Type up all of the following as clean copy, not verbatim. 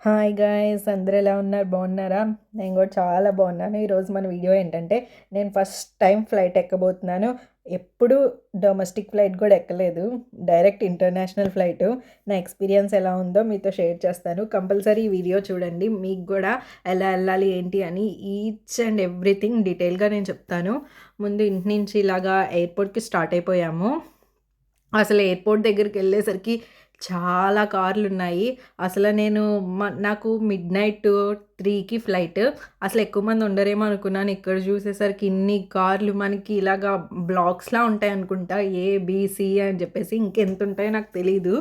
Hi guys, అందరూ ఎలా ఉన్నారు? బాగున్నారా? నేను కూడా చాలా బాగున్నాను. ఈరోజు మన వీడియో ఏంటంటే, నేను ఫస్ట్ టైం ఫ్లైట్ ఎక్కబోతున్నాను. ఎప్పుడు డొమెస్టిక్ ఫ్లైట్ కూడా ఎక్కలేదు, డైరెక్ట్ ఇంటర్నేషనల్ ఫ్లైట్. నా ఎక్స్పీరియన్స్ ఎలా ఉందో మీతో షేర్ చేస్తాను. కంపల్సరీ ఈ వీడియో చూడండి, మీకు కూడా ఎలా వెళ్ళాలి ఏంటి అని ఈచ్ అండ్ ఎవ్రీథింగ్ డీటెయిల్గా నేను చెప్తాను. ముందు ఇంటి నుంచి ఇలాగా ఎయిర్పోర్ట్కి స్టార్ట్ అయిపోయాము. అసలు ఎయిర్పోర్ట్ దగ్గరికి వెళ్ళేసరికి చాలా కార్లున్నాయి. అసలు నేను నాకు మిడ్‌నైట్ 3కి ఫ్లైట్. అసలు ఎక్కువ మంది ఉండరేమో అనుకున్నాను. ఇక్కడ చూసేసరికి ఇన్ని కార్లు మనకి ఇలాగా బ్లాక్స్‌లా ఉంటాయనుకుంటా. ఏ, బి, సి అని చెప్పేసి ఇంకెంతుంటాయో నాకు తెలీదు.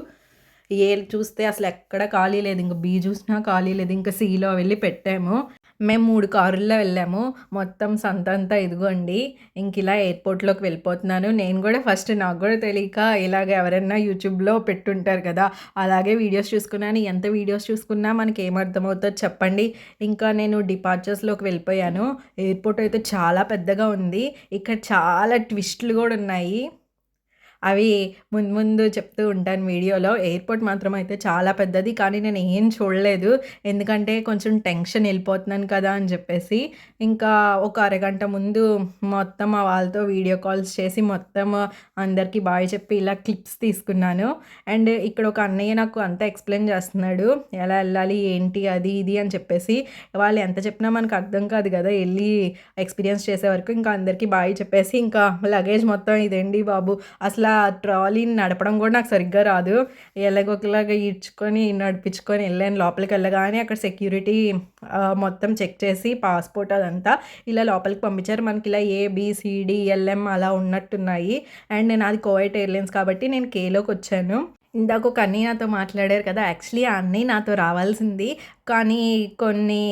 ఏ చూస్తే అసలు ఎక్కడ ఖాళీ లేదు. ఇంక బి చూసినా ఖాళీ లేదు. ఇంకా సిలో వెళ్ళి పెట్టాము. మేము 3 కారుల్లో వెళ్ళాము. మొత్తం సంతంతా ఇదిగోండి. ఇంకిలా ఎయిర్‌పోర్ట్‌లోకి వెళ్ళిపోతున్నాను. నేను కూడా ఫస్ట్ నాకు కూడా తెలియక ఇలాగ ఎవరైనా యూట్యూబ్‌లో పెట్టుంటారు కదా! అలాగే వీడియోస్ చూసుకున్నాను. ఎంత వీడియోస్ చూసుకున్నా మనకి ఏమర్థమవుతుందో చెప్పండి. ఇంకా నేను డిపార్చర్స్‌లోకి వెళ్ళిపోయాను. ఎయిర్‌పోర్ట్ అయితే చాలా పెద్దగా ఉంది. ఇక్కడ చాలా ట్విస్టులు కూడా ఉన్నాయి. అవి ముందు ముందు చెప్తూ ఉంటాను వీడియోలో. ఎయిర్‌పోర్ట్ మాత్రం అయితే చాలా పెద్దది. కానీ నేను ఏం చూడలేదు. ఎందుకంటే కొంచెం టెన్షన్ వెళ్ళిపోతున్నాను కదా అని చెప్పేసి. ఇంకా ఒక అరగంట ముందు మొత్తం మా వాళ్ళతో వీడియో కాల్స్ చేసి మొత్తం అందరికీ బాయ్ చెప్పి ఇలా క్లిప్స్ తీసుకున్నాను. అండ్ ఇక్కడ ఒక అన్నయ్య నాకు అంతా ఎక్స్‌ప్లెయిన్ చేస్తున్నాడు. ఎలా వెళ్ళాలి ఏంటి అది ఇది అని చెప్పేసి. వాళ్ళు ఎంత చెప్పినా మనకు అర్థం కాదు కదా! ఎళ్లి ఎక్స్‌పీరియన్స్ చేసే వరకు. ఇంకా అందరికీ బాయ్ చెప్పేసి ఇంకా లగేజ్ మొత్తం ఇదేండి బాబు, అసల ట్రాలీని నడపడం కూడా నాకు సరిగ్గా రాదు. ఎలాగోకలాగా ఈడ్చుకొని, నడిపించుకొని వెళ్ళాను. లోపలికెళ్ళగానే అక్కడ సెక్యూరిటీ మొత్తం చెక్ చేసి పాస్‌పోర్ట్ అదంతా ఇలా లోపలికి పంపించారు. మనకి ఇలా ఏ, బి, సి, డి, ఎల్, ఎం అలా ఉన్నట్టున్నాయి. అండ్ నాది కువైట్ ఎయిర్‌లైన్స్ కాబట్టి నేను కేలోకొచ్చాను. ఇందాక ఒక అన్నయ్య నాతో మాట్లాడారు కదా! యాక్చువల్లీ ఆ అన్నయ్య నాతో రావాల్సింది. కానీ కొన్ని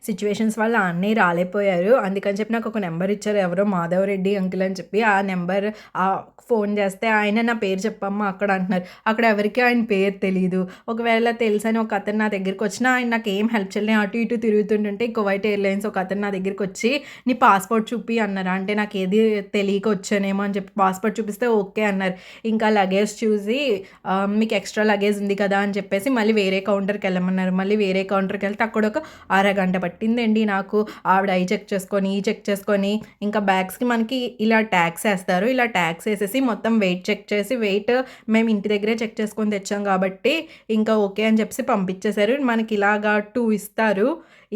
సిట్యుయేషన్స్ వల్ల ఆ అన్నయ్య రాలేకపోయారు. అందుకని చెప్పి నాకు ఒక నెంబర్ ఇచ్చారు. ఎవరో మాధవరెడ్డి అంకుల్ అని చెప్పి. ఆ నెంబర్ ఫోన్ చేస్తే ఆయన నా పేరు చెప్పమ్మా అక్కడ అంటున్నారు. అక్కడ ఎవరికీ ఆయన పేరు తెలీదు. ఒకవేళ తెలుసని ఒక అతను నా దగ్గరికి వచ్చినా ఆయన నాకేం హెల్ప్ చేయలేదు. నేను అటు ఇటు తిరుగుతుంటుంటే కువైట్ ఎయిర్‌లైన్స్ ఒక అతను నా దగ్గరికి వచ్చి నీ పాస్‌పోర్ట్ చూపి అన్నారు. అంటే నాకు ఏది తెలియక వచ్చానేమో అని చెప్పి పాస్‌పోర్ట్ చూపిస్తే ఓకే అన్నారు. ఇంకా లగేజ్ చూసి మీకు ఎక్స్ట్రా లగేజ్ ఉంది కదా అని చెప్పేసి మళ్ళీ వేరే కౌంటర్‌కి వెళ్ళమన్నారు. మళ్ళీ వేరే కౌంటర్‌కి వెళ్తే అక్కడ ఒక అరగంట పట్టిందండి నాకు. ఆవిడ అయి చెక్ చేసుకొని, ఈ చెక్ చేసుకొని, ఇంకా బ్యాగ్స్‌కి మనకి ఇలా ట్యాగ్స్ ఏస్తారు. ఇలా ట్యాగ్స్ ఏసేసి మొత్తం వెయిట్ చెక్ చేసి, వెయిట్ మేము ఇంటి దగ్గరే చెక్ చేసుకొని తెచ్చాం కాబట్టి ఇంకా ఓకే అని చెప్పేసి పంపించేశారు. మనకి ఇలాగా 2 ఇస్తారు.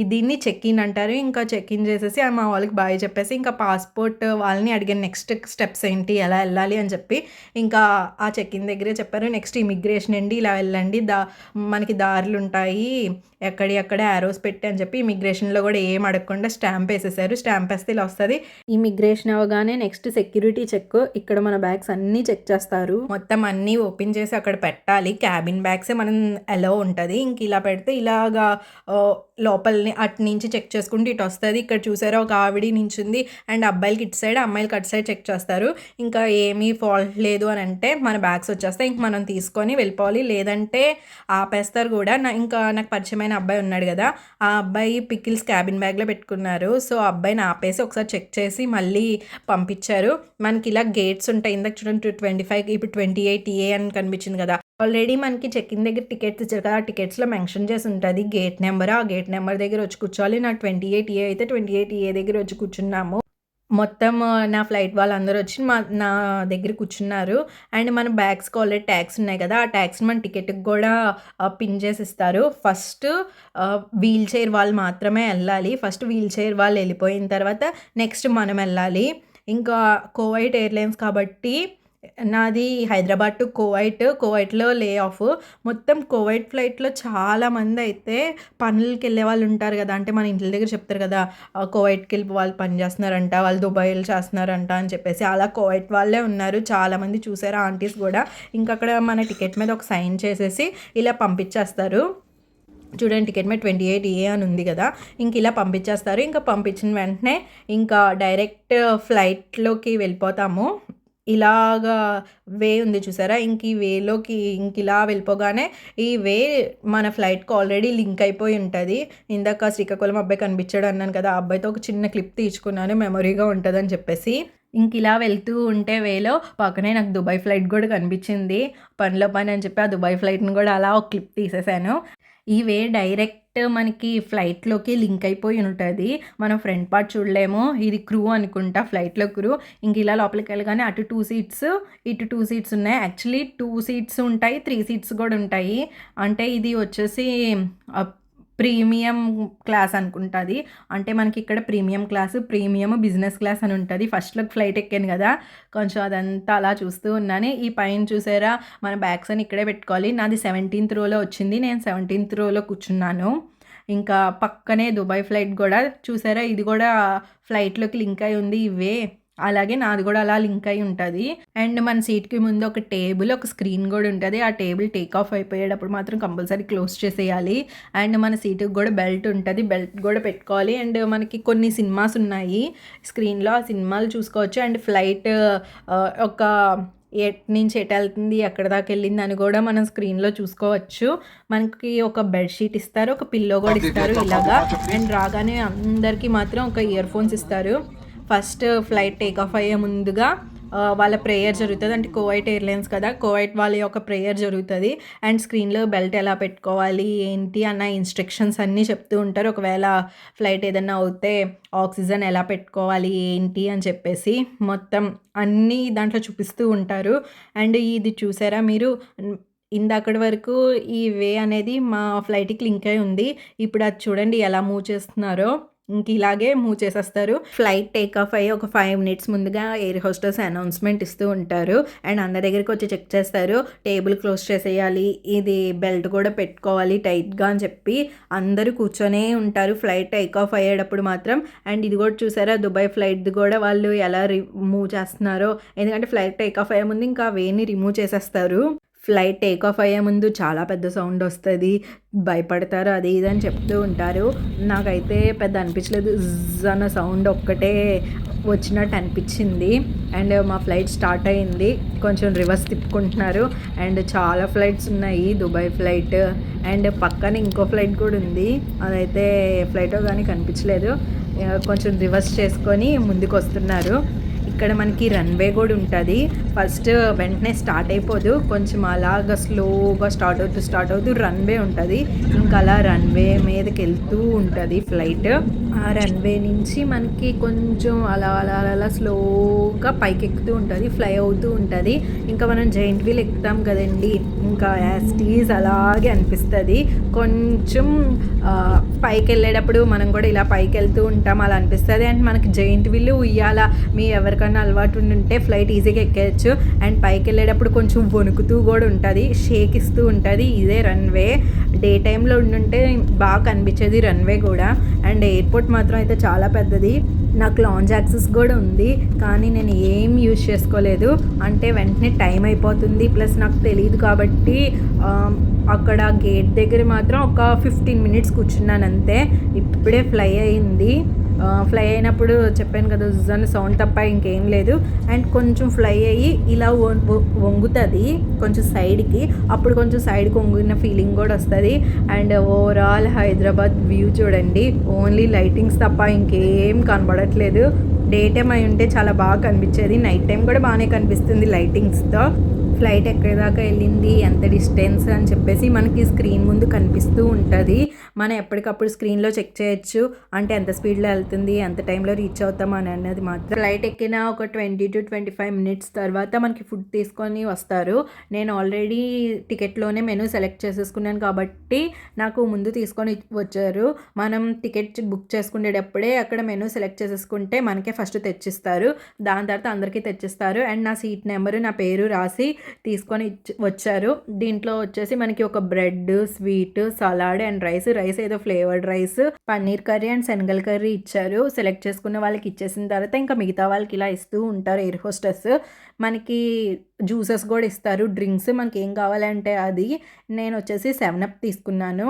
దీన్ని చెక్ ఇన్ అంటారు. ఇంకా చెక్ ఇన్ చేసేసి మా వాళ్ళకి బాయ్ చెప్పేసి ఇంకా పాస్‌పోర్ట్ వాళ్ళని అడిగాను నెక్స్ట్ స్టెప్స్ ఏంటి, ఎలా వెళ్ళాలి అని చెప్పి. ఇంకా ఆ చెక్ ఇన్ దగ్గరే చెప్పారు. నెక్స్ట్ ఇమిగ్రేషన్ అండి, ఇలా వెళ్ళండి. మనకి దారులుంటాయి. ఎక్కడి యారోస్ పెట్టి అని చెప్పి ఇమిగ్రేషన్‌లో కూడా ఏం అడగకుండా స్టాంప్ ఏసేశారు. స్టాంప్ ఏస్తే ఇలా వస్తది. ఇమిగ్రేషన్ అవ్వగానే నెక్స్ట్ సెక్యూరిటీ చెక్. ఇక్కడ మన బ్యాగ్స్ అన్నీ చెక్ చేస్తారు. మొత్తం అన్నీ ఓపెన్ చేసి అక్కడ పెట్టాలి. క్యాబిన్ బ్యాగ్సే మనం అలో ఉంటది. ఇంక ఇలా పెడితే ఇలాగా లోపలని అటు నుంచి చెక్ చేసుకుంటూ ఇటు వస్తది. ఇక్కడ చూసారా ఒక ఆవిడ నించుంది. అండ్ అబ్బాయిలకి ఇటు సైడ్, అమ్మాయిలకి అటు సైడ్ చెక్ చేస్తారు. ఇంకా ఏమీ ఫాల్ట్ లేదు అని అంటే మన బ్యాగ్స్ వచ్చేస్తాయి. ఇంక మనం తీసుకొని వెళ్ళిపోవాలి. లేదంటే ఆపేస్తారు కూడా. ఇంకా నాకు పరిచయమైన అబ్బాయి ఉన్నాడు కదా! ఆ అబ్బాయి పికిల్స్ క్యాబిన్ బ్యాగ్‌లో పెట్టుకున్నారు. సో, ఆ అబ్బాయిని ఆపేసి ఒకసారి చెక్ చేసి మళ్ళీ పంపించారు. మనకి ఇలా గేట్స్ ఉంటాయి. ఇందాక చూడండి 225 ఇప్పుడు 28A అని కనిపించింది కదా! ఆల్రెడీ మనకి చెక్ ఇన్ దగ్గర టికెట్స్ ఇచ్చారు కదా! ఆ టికెట్స్‌లో మెన్షన్ చేసి ఉంటది గేట్ నెంబర్. ఆ గేట్ నెంబర్ దగ్గర వచ్చి కూర్చోవాలి. నాకు 28A అయితే 28A దగ్గర వచ్చి కూర్చున్నాము. మొత్తం నా ఫ్లైట్ వాళ్ళందరూ వచ్చి నా దగ్గర కూర్చున్నారు. అండ్ మన బ్యాగ్స్‌కి ఆల్రెడీ ట్యాగ్స్ ఉన్నాయి కదా! ఆ ట్యాగ్స్‌ని మన టికెట్‌కి కూడా పిన్ చేసి ఇస్తారు. ఫస్ట్ వీల్ చైర్ వాళ్ళు మాత్రమే ఎళ్ళాలి. ఫస్ట్ వీల్ చైర్ వాళ్ళు ఎళ్ళిపోయిన తర్వాత నెక్స్ట్ మనం ఎళ్ళాలి. ఇంకా కువైట్ ఎయిర్‌లైన్స్ కాబట్టి నాది హైదరాబాద్ టు కువైట్‌లో లే ఆఫ్. మొత్తం కువైట్ ఫ్లైట్‌లో చాలామందయితే పనులకెళ్ళే వాళ్ళు ఉంటారు గదా! అంటే మన ఇంట్ల దగ్గర చెప్తారు కదా! కువైట్‌కెళ్ళి వాళ్ళు పని చేస్తున్నారంట, వాళ్ళు దుబాయ్‌లో చేస్తున్నారంట అని చెప్పేసి. అలా కువైట్ వాళ్ళే ఉన్నారు. చాలామంది చూసారా ఆంటీస్ గూడా. ఇంకక్కడ మన టికెట్ మీద ఒక సైన్ చేసేసి ఇలా పంపించేస్తారు. చూడండి టికెట్ మీద 28A అని ఉంది కదా! ఇంక ఇలా పంపించేస్తారు. ఇంకా పంపించిన వెంటనే ఇంకా డైరెక్ట్ ఫ్లైట్‌లోకి వెళ్ళిపోతాము. ఇలాగా వే ఉంది చూసారా? ఇంక ఈ వేలోకి ఇంకిలా వెళ్ళిపోగానే ఈ వే మన ఫ్లైట్‌కి ఆల్రెడీ లింక్ అయిపోయి ఉంటది. ఇందాక శ్రీకాకుళం అబ్బాయి కనిపించాడు అన్నాను కదా! ఆ అబ్బాయితో ఒక చిన్న క్లిప్ తీసుకున్నాను మెమరీగా ఉంటదని చెప్పేసి. ఇంకిలా వెళ్తూ ఉంటే వేలో పక్కనే నాకు దుబాయ్ ఫ్లైట్ గూడా కనిపించింది. పనిలో పని అని చెప్పి ఆ దుబాయ్ ఫ్లైట్‌ని గూడా అలా ఒక క్లిప్ తీసేశాను. ఈ వే డైరెక్ట్ మనకి ఫ్లైట్‌లోకి లింక్ అయిపోయి ఉంటది. మనం ఫ్రంట్ పార్ట్ చూడలేము. ఇది క్రూ అనుకుంటా, ఫ్లైట్‌లో క్రూ. ఇంక ఇలా లోపలికెళ్ళగానే అటు 2 సీట్స్, ఇటు 2 సీట్స్ ఉన్నాయి. యాక్చువల్లీ 2 సీట్స్ ఉంటాయి, 3 సీట్స్ కూడా ఉంటాయి. అంటే ఇది వచ్చేసి ఆహ్, ప్రీమియం క్లాస్ అనుకుంటా అది. అంటే మనకి ఇక్కడ premium class, premium business class అని ఉంటది. ఫస్ట్‌లో ఫ్లైట్ ఎక్కాను కదా! కొంచెం అదంతా అలా చూస్తూ ఉన్నాను. ఈ పైన చూసారా మన బ్యాగ్స్ అని ఇక్కడే పెట్టుకోవాలి. నాది 17th రోలో వచ్చింది. నేను 17th రోలో కూర్చున్నాను. ఇంకా పక్కనే దుబాయ్ ఫ్లైట్ గూడా చూసారా, ఇది గూడా ఫ్లైట్‌లోకి లింక్ అయి ఉంది ఇవే. అలాగే నాది గూడా అలా లింక్ అయి ఉంటది. అండ్ మన సీట్‌కి ముందు ఒక టేబుల్, ఒక స్క్రీన్ గూడా ఉంటది. ఆ టేబుల్ టేక్ ఆఫ్ అయిపోయేటప్పుడు మాత్రం కంపల్సరీ క్లోజ్ చేసేయాలి. అండ్ మన సీటుకి గూడా బెల్ట్ ఉంటది. బెల్ట్ గూడా పెట్టుకోవాలి. అండ్ మనకి కొన్ని సినిమాస్ ఉన్నాయి స్క్రీన్‌లో. ఆ సినిమాలు చూసుకోవచ్చు. అండ్ ఫ్లైట్ ఒక ఎటు నుంచి ఎటెళ్తుంది, ఎక్కడి దాకా వెళ్ళింది అని కూడా మనం స్క్రీన్‌లో చూసుకోవచ్చు. మనకి ఒక బెడ్‌షీట్ ఇస్తారు. ఒక పిల్లో కూడా ఇస్తారు ఇలాగా. అండ్ రాగానే అందరికీ మాత్రం ఒక ఇయర్ ఫోన్స్ ఇస్తారు. ఫస్ట్ ఫ్లైట్ టేక్ ఆఫ్ అయ్యే ముందుగా వాళ్ళ ప్రేయర్ జరుగుతది. అంటే కువైట్ ఎయిర్‌లైన్స్ కదా! కువైట్ వాళ్ళ యొక్క ప్రేయర్ జరుగుతది. అండ్ స్క్రీన్‌లో బెల్ట్ ఎలా పెట్టుకోవాలి, ఏంటి అన్న ఇన్‌స్ట్రక్షన్స్ అన్నీ చెప్తూ ఉంటారు. ఒకవేళ ఫ్లైట్ ఏదన్నా అవుతే ఆక్సిజన్ ఎలా పెట్టుకోవాలి, ఏంటి అని చెప్పేసి మొత్తం అన్నీ దాంట్లో చూపిస్తూ ఉంటారు. అండ్ ఇది చూసారా మీరు, ఇందాకటి వరకు ఈ వే అనేది మా ఫ్లైట్‌కి లింక్ అయి ఉంది. ఇప్పుడు అది చూడండి ఎలా మూవ్ చేస్తున్నారో. ఇంక ఇలాగే మూవ్ చేసేస్తారు. ఫ్లైట్ టేక్ ఆఫ్ అయ్యి ఒక 5 మినిట్స్ ముందుగా ఎయిర్ హోస్టెస్ అనౌన్స్‌మెంట్ ఇస్తూ ఉంటారు. అండ్ అందరి దగ్గరికి వచ్చి చెక్ చేస్తారు. టేబుల్ క్లోజ్ చేసేయాలి, ఇది బెల్ట్ కూడా పెట్టుకోవాలి టైట్‌గా అని చెప్పి అందరూ కూర్చొనే ఉంటారు ఫ్లైట్ టేక్ ఆఫ్ అయ్యేటప్పుడు మాత్రం. అండ్ ఇది కూడా చూసారా దుబాయ్ ఫ్లైట్‌ది కూడా వాళ్ళు ఎలా మూవ్ చేస్తున్నారో. ఎందుకంటే ఫ్లైట్ టేక్ ఆఫ్ అయ్యే ముందు ఇంకా అవేన్ని రిమూవ్ చేసేస్తారు. ఫ్లైట్ టేక్ ఆఫ్ అయ్యే ముందు చాలా పెద్ద సౌండ్ వస్తది. భయపడతారు అది ఇది అని చెప్తూ ఉంటారు. నాకైతే పెద్ద అనిపించలేదు. జ్జ్ అన్న సౌండ్ ఒక్కటే వచ్చినట్టు అనిపించింది. అండ్ మా ఫ్లైట్ స్టార్ట్ అయింది. కొంచెం రివర్స్ తిప్పుకుంటున్నారు. అండ్ చాలా ఫ్లైట్స్ ఉన్నాయి, దుబాయ్ ఫ్లైట్. అండ్ పక్కన ఇంకో ఫ్లైట్ కూడా ఉంది. అదైతే ఫ్లైటో కానీ కనిపించలేదు. కొంచెం రివర్స్ చేసుకొని ముందుకు వస్తున్నారు. ఇక్కడ మనకి రన్వే కూడా ఉంటుంది. ఫస్ట్ వెంటనే స్టార్ట్ అయిపోదు, కొంచెం అలాగా స్లోగా స్టార్ట్ అవుతూ రన్వే ఉంటుంది. ఇంకా అలా రన్వే మీదకి వెళ్తూ ఉంటుంది ఫ్లైట్. ఆ రన్వే నుంచి మనకి కొంచెం అలా అలా అలా స్లోగా పైకి ఎక్కుతూ ఉంటుంది, ఫ్లై అవుతూ ఉంటుంది. ఇంకా మనం జైంట్ వీల్ ఎక్కుతాం కదండి, ఇంకా యాస్టీస్ అలాగే అనిపిస్తుంది. కొంచెం పైకి వెళ్ళేటప్పుడు మనం కూడా ఇలా పైకి వెళ్తూ ఉంటాం, అలా అనిపిస్తుంది. అండ్ మనకి జైంట్ వీల్ ఉయ్యాల మీ ఎవరికైనా అలవాటు ఉంటే ఫ్లైట్ ఈజీగా ఎక్కేయచ్చు. అండ్ పైకి వెళ్ళేటప్పుడు కొంచెం వణుకుతూ కూడా ఉంటుంది, షేక్ ఇస్తూ ఉంటుంది. ఇదే రన్వే. డే టైంలో ఉండుంటే బాగా కనిపించేది రన్వే కూడా. అండ్ ఎయిర్పోర్ట్ మాత్రం అయితే చాలా పెద్దది. నాకు లాంజ్ యాక్సెస్ కూడా ఉంది, కానీ నేను ఏం యూజ్ చేసుకోలేదు. అంటే వెంటనే టైం అయిపోతుంది, ప్లస్ నాకు తెలియదు కాబట్టి అక్కడ గేట్ దగ్గర మాత్రం ఒక 15 మినిట్స్ కూర్చున్నాను అంతే. ఇప్పుడే ఫ్లై అయింది. ఫ్లై అయినప్పుడు చెప్పాను కదా జుజాన్ సౌండ్ తప్ప ఇంకేం లేదు. అండ్ కొంచెం ఫ్లై అయ్యి ఇలా వంగుతుంది కొంచెం సైడ్కి, అప్పుడు కొంచెం సైడ్కి వంగిన ఫీలింగ్ కూడా వస్తుంది. అండ్ ఓవరాల్ హైదరాబాద్ వ్యూ చూడండి, ఓన్లీ లైటింగ్స్ తప్ప ఇంకేం కనబడట్లేదు. డే టైం అయి ఉంటే చాలా బాగా కనిపించేది, నైట్ టైం కూడా బాగానే కనిపిస్తుంది లైటింగ్స్తో. ఫ్లైట్ ఎక్కడిదాకా వెళ్ళింది, ఎంత డిస్టెన్స్ అని చెప్పేసి మనకి స్క్రీన్ ముందు కనిపిస్తూ ఉంటుంది. మనం ఎప్పటికప్పుడు స్క్రీన్లో చెక్ చేయొచ్చు, అంటే ఎంత స్పీడ్లో వెళ్తుంది, ఎంత టైంలో రీచ్ అవుతాం అని అన్నది మాత్రం. ఫ్లైట్ ఎక్కిన ఒక 20 to 25 మినిట్స్ తర్వాత మనకి ఫుడ్ తీసుకొని వస్తారు. నేను ఆల్రెడీ టికెట్లోనే మెనూ సెలెక్ట్ చేసేసుకున్నాను కాబట్టి నాకు ముందు తీసుకొని వచ్చారు. మనం టికెట్ బుక్ చేసుకునేటప్పుడే అక్కడ మెనూ సెలెక్ట్ చేసేసుకుంటే మనకే ఫస్ట్ తెచ్చిస్తారు, దాని తర్వాత అందరికీ తెచ్చిస్తారు. అండ్ నా సీట్ నెంబరు, నా పేరు రాసి తీసుకొని వచ్చారు. దీంట్లో వచ్చేసి మనకి ఒక bread, sweet, salad and rice ఏదో flavoured rice, paneer curry and శనగల కర్రీ ఇచ్చారు. సెలెక్ట్ చేసుకున్న వాళ్ళకి ఇచ్చేసిన తర్వాత ఇంకా మిగతా వాళ్ళకి ఇలా ఇస్తూ ఉంటారు ఎయిర్ హోస్టెస్. మనకి జ్యూసెస్ కూడా ఇస్తారు, డ్రింక్స్ మనకి ఏం కావాలంటే అది. నేను వచ్చేసి 7up తీసుకున్నాను.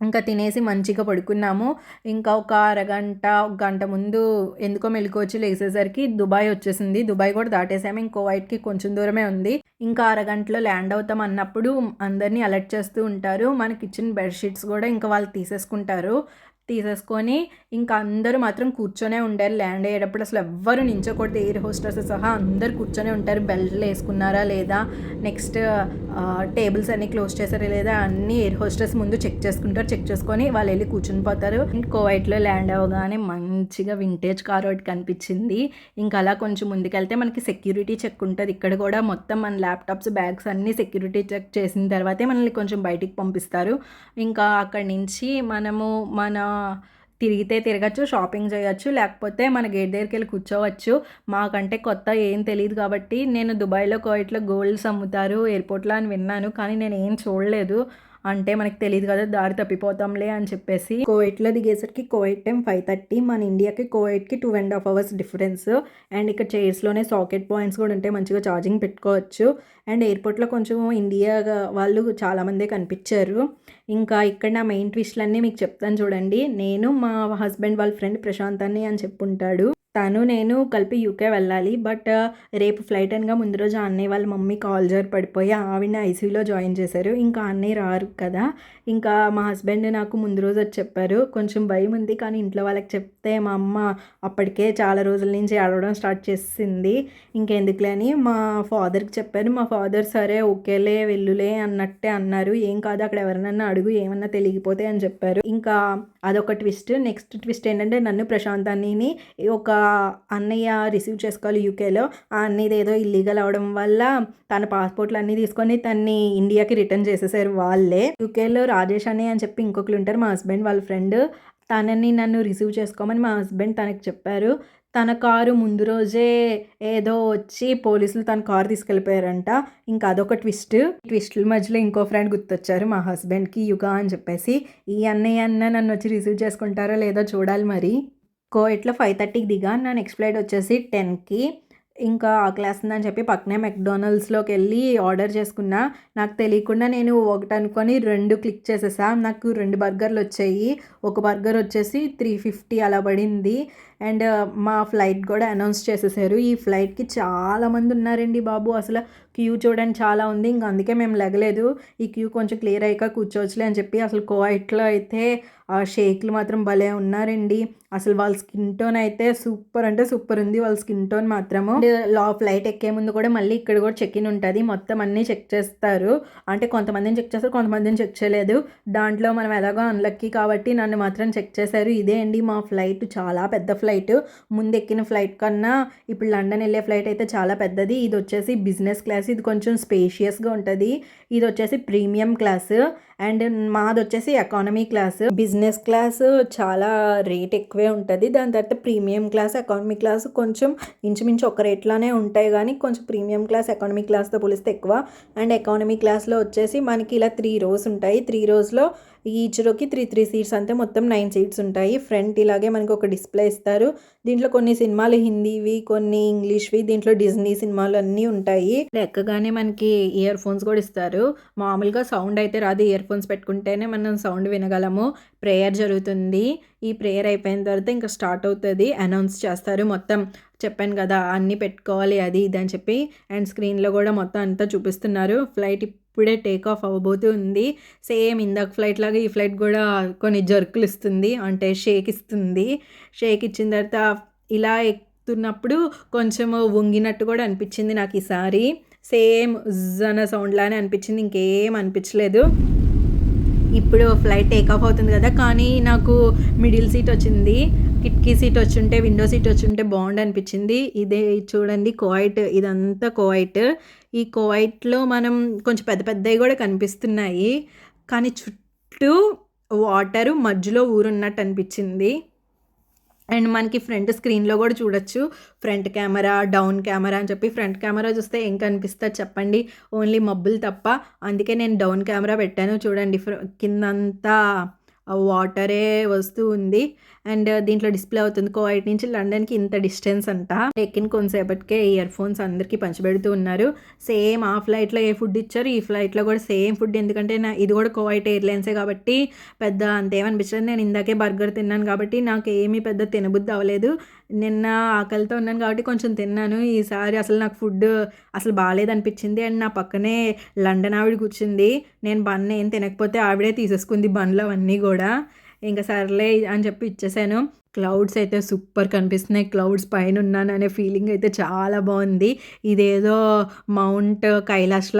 ఇంకా తినేసి మంచిగా పడుకున్నాము. ఇంకా ఒక అరగంట, ఒక గంట ముందు ఎందుకో మెలుకువ వచ్చి లేసేసరికి దుబాయ్ వచ్చేసింది. దుబాయ్ కూడా దాటేసాము, ఇంకో కువైట్‌కి కొంచెం దూరమే ఉంది. ఇంకా అరగంటలో ల్యాండ్ అవుతాం అన్నప్పుడు అందరినీ అలర్ట్ చేస్తూ ఉంటారు. మనకి ఇచ్చిన బెడ్షీట్స్ కూడా ఇంకా వాళ్ళు తీసేసుకుంటారు. తీసేసుకొని ఇంకా అందరూ మాత్రం కూర్చొనే ఉంటారు. ల్యాండ్ అయ్యేటప్పుడు అసలు ఎవ్వరు నించోకూడదు, ఎయిర్ హోస్టెస్ సహా అందరు కూర్చొనే ఉంటారు. బెల్ట్లు వేసుకున్నారా లేదా, నెక్స్ట్ టేబుల్స్ అన్నీ క్లోజ్ చేశారా లేదా అన్నీ ఎయిర్ హోస్టెస్ ముందు చెక్ చేసుకుంటారు. చెక్ చేసుకొని వాళ్ళు వెళ్ళి కూర్చుని పోతారు. కువైట్లో ల్యాండ్ అవ్వగానే మంచిగా వింటేజ్ కార్ ఒకటి కనిపించింది. ఇంకా అలా కొంచెం ముందుకెళ్తే మనకి సెక్యూరిటీ చెక్ ఉంటుంది. ఇక్కడ కూడా మొత్తం మన ల్యాప్టాప్స్, బ్యాగ్స్ అన్నీ సెక్యూరిటీ చెక్ చేసిన తర్వాతే మనల్ని కొంచెం బయటికి పంపిస్తారు. ఇంకా అక్కడి నుంచి మనము తిరిగితే తిరగచ్చు, షాపింగ్ చేయొచ్చు, లేకపోతే మన గేట్ దగ్గరికి వెళ్ళి కూర్చోవచ్చు. మాకంటే కొత్త ఏం తెలియదు కాబట్టి నేను దుబాయ్లో, కువైట్లో గోల్డ్స్ అమ్ముతారు ఎయిర్పోర్ట్లో అని విన్నాను, కానీ నేను ఏం చూడలేదు. అంటే మనకి తెలియదు కదా, దారి తప్పిపోతాంలే అని చెప్పేసి. కువైట్లో దిగేసరికి కువైట్ టైం 5:30, మన ఇండియాకి కువైట్కి 2.5 hours డిఫరెన్స్. అండ్ ఇక్కడ చైర్స్లోనే సాకెట్ పాయింట్స్ కూడా ఉంటాయి, మంచిగా ఛార్జింగ్ పెట్టుకోవచ్చు. అండ్ ఎయిర్పోర్ట్లో కొంచెం ఇండియా వాళ్ళు చాలామందే కనిపించారు. ఇంకా ఇక్కడ నా మెయిన్ ట్విస్ట్లన్నీ మీకు చెప్తాను చూడండి. నేను మా హస్బెండ్ వాళ్ళ ఫ్రెండ్ ప్రశాంత్ అని చెప్పుంటాడు. తను నేను కలిపి యూకే వెళ్ళాలి. బట్ రేపు ఫ్లైట్ అనగా ముందు రోజు అన్నయ్య వాళ్ళ మమ్మీ కాల్ జారి పడిపోయి ఆవిడని ఐసీయూలో జాయిన్ చేశారు. ఇంకా అన్నయ్య రారు కదా. ఇంకా మా హస్బెండ్ నాకు ముందు రోజు వచ్చి చెప్పారు. కొంచెం భయం ఉంది, కానీ ఇంట్లో వాళ్ళకి చెప్తే మా అమ్మ అప్పటికే చాలా రోజుల నుంచి ఆడవడం స్టార్ట్ చేసింది. ఇంకెందుకులే అని మా ఫాదర్కి చెప్పారు. మా ఫాదర్ సరే ఓకేలే వెల్లులే అన్నట్టే అన్నారు. ఏం కాదు, అక్కడ ఎవరినన్నా అడుగు, ఏమన్నా తెలియకపోతే అని చెప్పారు. ఇంకా అదొక ట్విస్ట్. నెక్స్ట్ ట్విస్ట్ ఏంటంటే నన్ను ప్రశాంతాన్ని ఒక అన్నయ్య రిసీవ్ చేసుకోవాలి యూకేలో. ఆ అన్నయ్యది ఏదో ఇల్లీగల్ అవడం వల్ల తన పాస్పోర్ట్లు అన్నీ తీసుకొని తన్ని ఇండియాకి రిటర్న్ చేసేసారు వాళ్ళే. యూకేలో రాజేష్ అని చెప్పి ఇంకొకరు ఉంటారు, మా హస్బెండ్ వాళ్ళ ఫ్రెండ్. తనని నన్ను రిసీవ్ చేసుకోమని మా హస్బెండ్ తనకి చెప్పారు. తన కారు ముందు రోజే ఏదో వచ్చి పోలీసులు తన కారు తీసుకెళ్ళిపోయారంట. ఇంకా అదొక ట్విస్టుల మధ్యలో ఇంకో ఫ్రెండ్ గుర్తొచ్చారు మా హస్బెండ్కి, యుగా అని చెప్పేసి. ఈ అన్నయ్య నన్ను వచ్చి రిసీవ్ చేసుకుంటారో లేదో చూడాలి మరి. కువైట్లో 5:30కి దిగా. నా నెక్స్ట్ ఫ్లైట్ వచ్చేసి 10కి. ఇంకా ఆకలేస్తుందని చెప్పి పక్కనే మెక్డానల్డ్స్లోకి వెళ్ళి ఆర్డర్ చేసుకున్నా. నాకు తెలియకుండా నేను ఒకటి అనుకొని 2 క్లిక్ చేసేసా. నాకు 2 బర్గర్లు వచ్చాయి. ఒక బర్గర్ వచ్చేసి 350 అలా పడింది. అండ్ మా ఫ్లైట్ కూడా అనౌన్స్ చేసేసారు. ఈ ఫ్లైట్కి చాలామంది ఉన్నారండి బాబు, అసలు క్యూ చూడండి చాలా ఉంది. ఇంకా అందుకే మేము లెగలేదు. ఈ క్యూ కొంచెం క్లియర్ అయ్యాక కూర్చోవచ్చులే అని చెప్పి. అసలు కువైట్లో అయితే షేక్లు మాత్రం భలే ఉన్నారండి. అసలు వాళ్ళ స్కిన్ టోన్ అయితే సూపర్ అంటే సూపర్ ఉంది, వాళ్ళ స్కిన్ టోన్ మాత్రము. ఫ్లైట్ ఎక్కే ముందు కూడా మళ్ళీ ఇక్కడ కూడా చెక్ ఇన్ ఉంటుంది. మొత్తం అన్నీ చెక్ చేస్తారు. అంటే కొంతమందిని చెక్ చేస్తారు, కొంతమందిని చెక్ చేయలేదు. దాంట్లో మనం ఎలాగో అన్లక్కీ కాబట్టి నన్ను మాత్రం చెక్ చేశారు. ఇదే అండి మా ఫ్లైట్, చాలా పెద్ద ఫ్లైట్. ముందు ఎక్కిన ఫ్లైట్ కన్నా ఇప్పుడు లండన్ వెళ్ళే ఫ్లైట్ అయితే చాలా పెద్దది. ఇది వచ్చేసి బిజినెస్ క్లాస్, ఇది కొంచెం స్పేషియస్గా ఉంటుంది. ఇది వచ్చేసి ప్రీమియం క్లాస్. అండ్ మాది వచ్చేసి ఎకానమీ క్లాస్. బిజినెస్ క్లాస్ చాలా రేట్ ఎక్కువే ఉంటుంది. దాని తర్వాత ప్రీమియం క్లాస్, ఎకానమీ క్లాస్ కొంచెం ఇంచుమించు ఒక రేట్లానే ఉంటాయి, కానీ కొంచెం ప్రీమియం క్లాస్ ఎకానమీ క్లాస్తో పోలిస్తే ఎక్కువ. అండ్ ఎకానమీ క్లాస్లో వచ్చేసి మనకి ఇలా 3 rows ఉంటాయి. 3 rowsలో ఈచ్ రోకి 3 seats, అంతే మొత్తం 9 seats ఉంటాయి. ఫ్రంట్ ఇలాగే మనకు ఒక డిస్ప్లే ఇస్తారు. దీంట్లో కొన్ని సినిమాలు హిందీవి, కొన్ని ఇంగ్లీష్వి, దీంట్లో డిజ్నీ సినిమాలు అన్నీ ఉంటాయి. ఎక్కగానే మనకి ఇయర్ ఫోన్స్ కూడా ఇస్తారు. మామూలుగా సౌండ్ అయితే రాదు, ఇయర్ ఫోన్స్ పెట్టుకుంటేనే మనం సౌండ్ వినగలము. ప్రేయర్ జరుగుతుంది. ఈ ప్రేయర్ అయిపోయిన తర్వాత ఇంకా స్టార్ట్ అవుతుంది. అనౌన్స్ చేస్తారు మొత్తం. చెప్పాను కదా అన్నీ పెట్టుకోవాలి అది ఇది అని చెప్పి. అండ్ స్క్రీన్లో కూడా మొత్తం అంతా చూపిస్తున్నారు. ఫ్లైట్ ఇప్పుడే టేక్ ఆఫ్ అవ్వబోతూ ఉంది. సేమ్ ఇందాక ఫ్లైట్ లాగా ఈ ఫ్లైట్ కూడా కొన్ని జర్కులు ఇస్తుంది, అంటే షేక్ ఇస్తుంది. షేక్ ఇచ్చిన తర్వాత ఇలా ఎక్కుతున్నప్పుడు కొంచెం వంగినట్టు కూడా అనిపించింది నాకు ఈసారి. సేమ్ జన సౌండ్ లానే అనిపించింది, ఇంకేం అనిపించలేదు. ఇప్పుడు ఫ్లైట్ టేక్ ఆఫ్ అవుతుంది కదా, కానీ నాకు మిడిల్ సీట్ వచ్చింది. కిటికీ సీట్ వచ్చుంటే, విండో సీట్ వచ్చుంటే బాగుండు అనిపించింది. ఇదే చూడండి కువైట్, ఇదంతా కువైట్. ఈ కువైట్లో మనం కొంచెం పెద్ద పెద్దవి కూడా కనిపిస్తున్నాయి, కానీ చుట్టూ వాటరు, మధ్యలో ఊరున్నట్టు అనిపించింది. అండ్ మనకి ఫ్రంట్ స్క్రీన్లో కూడా చూడొచ్చు ఫ్రంట్ కెమెరా, డౌన్ కెమెరా అని చెప్పి. ఫ్రంట్ కెమెరా చూస్తే ఏం కనిపిస్తుంది చెప్పండి, ఓన్లీ మబ్బులు తప్ప. అందుకే నేను డౌన్ కెమెరా పెట్టాను. చూడండి కిందంతా వాటరే వస్తూ ఉంది. అండ్ దీంట్లో డిస్ప్లే అవుతుంది కువైట్ నుంచి లండన్కి ఇంత డిస్టెన్స్ అంట. ఎక్కిన కొంతసేపటికే ఇయర్ ఫోన్స్ అందరికీ పంచిపెడుతూ ఉన్నారు. సేమ్ ఆ ఫ్లైట్లో ఏ ఫుడ్ ఇచ్చారు, ఈ ఫ్లైట్లో కూడా సేమ్ ఫుడ్. ఎందుకంటే ఇది కూడా కువైట్ ఎయిర్లైన్సే కాబట్టి పెద్ద అంతేమనిపించలేదు. నేను ఇందాకే బర్గర్ తిన్నాను కాబట్టి నాకు ఏమీ పెద్ద తినబుద్ధి అవ్వలేదు. నిన్న ఆకలితో ఉన్నాను కాబట్టి కొంచెం తిన్నాను. ఈసారి అసలు నాకు ఫుడ్ అసలు బాగాలేదనిపించింది. అండ్ నా పక్కనే లండన్ ఆవిడ కూర్చుంది. నేను బన్ ఏం తినకపోతే ఆవిడే తీసేసుకుంది బండ్లు అవన్నీ కూడా. ఇంకా సర్లే అని చెప్పి ఇచ్చేసాను. క్లౌడ్స్ అయితే సూపర్ కనిపిస్తున్నాయి. క్లౌడ్స్ పైన ఉన్నాననే ఫీలింగ్ అయితే చాలా బాగుంది. ఇదేదో మౌంట్ కైలాష్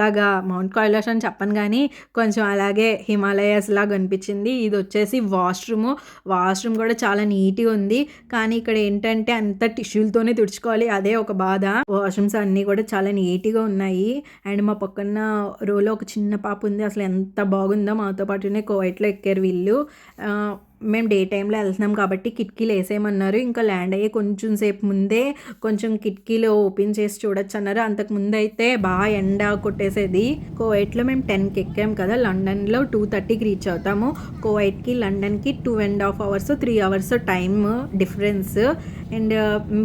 అని చెప్పను కానీ కొంచెం అలాగే హిమాలయాస్ లాగా అనిపించింది. ఇది వచ్చేసి వాష్రూమ్ కూడా చాలా నీట్గా ఉంది. కానీ ఇక్కడ ఏంటంటే అంత టిష్యూలతోనే తుడుచుకోవాలి, అదే ఒక బాధ. వాష్రూమ్స్ అన్నీ కూడా చాలా నీట్గా ఉన్నాయి. అండ్ మా పక్కన రోలో ఒక చిన్న పాప ఉంది. అసలు ఎంత బాగుందో, మాతో పాటునే కోవైట్లో ఎక్కారు వీళ్ళు. మేము డే టైంలో వెళ్తున్నాం కాబట్టి కిటికీలు వేసేయమన్నారు. ఇంకా ల్యాండ్ అయ్యే కొంచెం సేపు ముందే కొంచెం కిటికీలు ఓపెన్ చేసి చూడొచ్చు అన్నారు. అంతకుముందు అయితే బాగా ఎండ కొట్టేసేది. కోవైట్లో మేము 10కి ఎక్కాం కదా, లండన్లో 2:30కి రీచ్ అవుతాము. కోవైట్కి లండన్కి 2.5 hours 3 hours time difference. And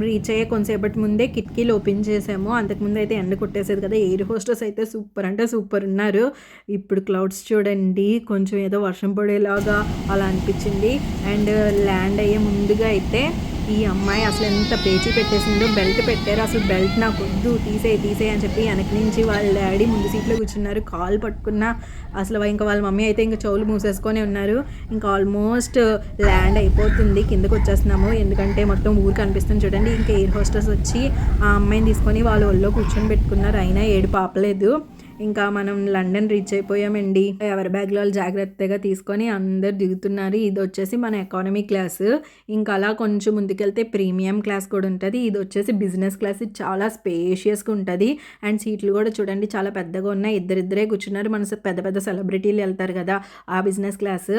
reach అయ్యే కొంతసేపటి ముందే కిటికీలు ఓపెన్ చేసాము. అంతకుముందు అయితే ఎండ కొట్టేసేది కదా. ఎయిర్ హోస్టెస్ అయితే సూపర్ అంటే సూపర్ ఉన్నారు. ఇప్పుడు క్లౌడ్స్ చూడండి, కొంచెం ఏదో వర్షం పడేలాగా అలా అనిపించింది. అండ్ ల్యాండ్ అయ్యే ముందుగా అయితే ఈ అమ్మాయి అసలు ఎంత పేచీ పెట్టేసిందో, బెల్ట్ పెట్టారు. అసలు బెల్ట్ నాకు వద్దు, తీసేయి అని చెప్పి వెనక నుంచి వాళ్ళ డాడీ ముందు సీట్లో కూర్చున్నారు. కాల్ పట్టుకున్న అసలు ఇంకా వాళ్ళ మమ్మీ అయితే ఇంకా చెవులు మూసేసుకొని ఉన్నారు. ఇంకా ఆల్మోస్ట్ ల్యాండ్ అయిపోతుంది, కిందకు వచ్చేస్తున్నాము. ఎందుకంటే మొత్తం ఊరు కనిపిస్తుంది చూడండి. ఇంకా ఎయిర్ హోస్టెస్ వచ్చి ఆ అమ్మాయిని తీసుకొని వాళ్ళ ఒళ్ళో కూర్చొని పెట్టుకున్నారు. అయినా ఏడుపు ఆపలేదు. ఇంకా మనం లండన్ రీచ్ అయిపోయామండి. ఎవరి బ్యాగ్లో వాళ్ళు జాగ్రత్తగా తీసుకొని అందరు దిగుతున్నారు. ఇది వచ్చేసి మన ఎకానమీ క్లాస్. ఇంకా అలా కొంచెం ముందుకెళ్తే ప్రీమియం క్లాస్ కూడా ఉంటుంది. ఇది వచ్చేసి బిజినెస్ క్లాస్. ఇది చాలా స్పేషియస్గా ఉంటుంది. అండ్ సీట్లు కూడా చూడండి చాలా పెద్దగా ఉన్నాయి. ఇద్దరిద్దరే కూర్చున్నారు. మన పెద్ద పెద్ద సెలబ్రిటీలు వెళ్తారు కదా, ఆ బిజినెస్ క్లాస్.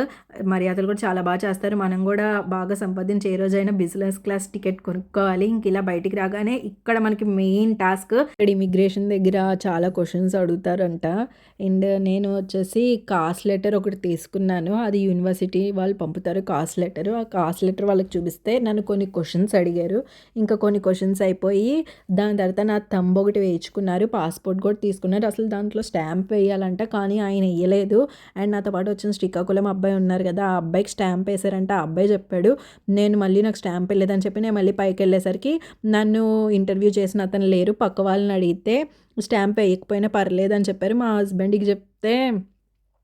మర్యాదలు కూడా చాలా బాగా చేస్తారు. మనం కూడా బాగా సంపాదించి ఏ రోజైనా బిజినెస్ క్లాస్ టికెట్ కొనుక్కోవాలి. ఇంక ఇలా బయటికి రాగానే ఇక్కడ మనకి మెయిన్ టాస్క్, ఇక్కడ ఇమిగ్రేషన్ దగ్గర చాలా క్వశ్చన్స్ అడుగుతారంట. అండ్ నేను వచ్చేసి కాస్ట్ లెటర్ ఒకటి తీసుకున్నాను. అది యూనివర్సిటీ వాళ్ళు పంపుతారు కాస్ట్ లెటర్. ఆ కాస్ట్ లెటర్ వాళ్ళకి చూపిస్తే నన్ను కొన్ని క్వశ్చన్స్ అడిగారు. ఇంకా కొన్ని క్వశ్చన్స్ అయిపోయి దాని తర్వాత నా థంబ్ ఒకటి వేయించుకున్నారు. పాస్పోర్ట్ కూడా తీసుకున్నారు. అసలు దాంట్లో స్టాంప్ వేయాలంట, కానీ ఆయన వేయలేదు. అండ్ నాతో పాటు వచ్చిన శ్రీకాకుళం అబ్బాయి ఉన్నారు కదా, ఆ అబ్బాయికి స్టాంప్ వేసారంట. ఆ అబ్బాయి చెప్పాడు. నాకు స్టాంప్ వేయలేదని చెప్పి నేను మళ్ళీ పైకి వెళ్ళేసరికి నన్ను ఇంటర్వ్యూ చేసిన అతను లేరు. పక్క వాళ్ళని అడిగితే స్టాంప్ వేయకపోయినా పర్లేదని చెప్పారు. మా హస్బెండ్కి చెప్తే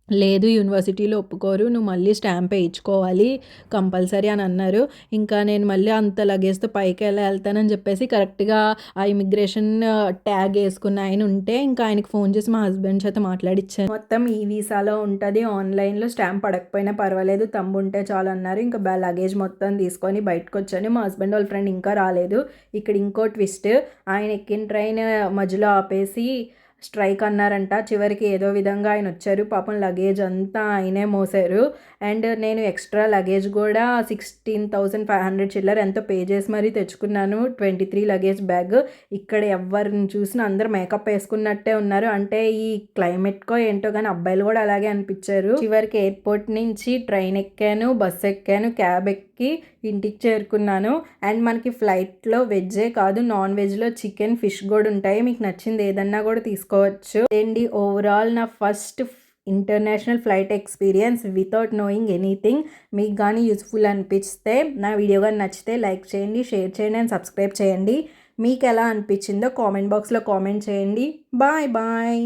లేదు యూనివర్సిటీలో ఒప్పుకోరు, నువ్వు మళ్ళీ స్టాంప్ వేయించుకోవాలి కంపల్సరీ అని అన్నారు. ఇంకా నేను మళ్ళీ అంత లగేజ్తో పైకి వెళ్తానని చెప్పేసి కరెక్ట్గా ఆ ఇమిగ్రేషన్ ట్యాగ్ వేసుకున్న ఆయన ఉంటే ఇంకా ఆయనకి ఫోన్ చేసి మా హస్బెండ్ చేత మాట్లాడిచ్చాను. మొత్తం ఈ వీసాలో ఉంటుంది, ఆన్లైన్లో స్టాంప్ పడకపోయినా పర్వాలేదు, తమ్ము ఉంటే చాలు అన్నారు. ఇంకా లగేజ్ మొత్తం తీసుకొని బయటకు వచ్చాను. మా హస్బెండ్ వాళ్ళ ఫ్రెండ్ ఇంకా రాలేదు. ఇక్కడ ఇంకో ట్విస్ట్, ఆయన ఎక్కిన ట్రైన్ మధ్యలో ఆపేసి స్ట్రైక్ అన్నారంట. చివరికి ఏదో విధంగా ఆయన వచ్చారు. పాపం లగేజ్ అంతా ఆయనే మోసారు. అండ్ నేను ఎక్స్ట్రా లగేజ్ కూడా 16,500 చిల్లర ఎంతో పే చేసి మరీ తెచ్చుకున్నాను. 23 లగేజ్ బ్యాగ్. ఇక్కడ ఎవరిని చూసినా అందరూ మేకప్ వేసుకున్నట్టే ఉన్నారు. అంటే ఈ క్లైమేట్కో ఏంటో కానీ అబ్బాయిలు కూడా అలాగే అనిపించారు. చివరికి ఎయిర్పోర్ట్ నుంచి ట్రైన్ ఎక్కాను, బస్ ఎక్కాను, క్యాబ్ ఎక్కి ఇంటికి చేరుకున్నాను. అండ్ మనకి ఫ్లైట్లో వెజ్జే కాదు, నాన్ వెజ్లో చికెన్, ఫిష్ కూడా ఉంటాయి. మీకు నచ్చింది ఏదన్నా కూడా తీసుకోవచ్చు. అండ్ ఓవరాల్ నా first international flight experience without knowing anything. మీకు కానీ యూస్ఫుల్ అనిపిస్తే, నా వీడియో కానీ నచ్చితే లైక్ చేయండి, షేర్ చేయండి అండ్ సబ్స్క్రైబ్ చేయండి. మీకు ఎలా అనిపించిందో కామెంట్ బాక్స్లో కామెంట్ చేయండి. Bye bye.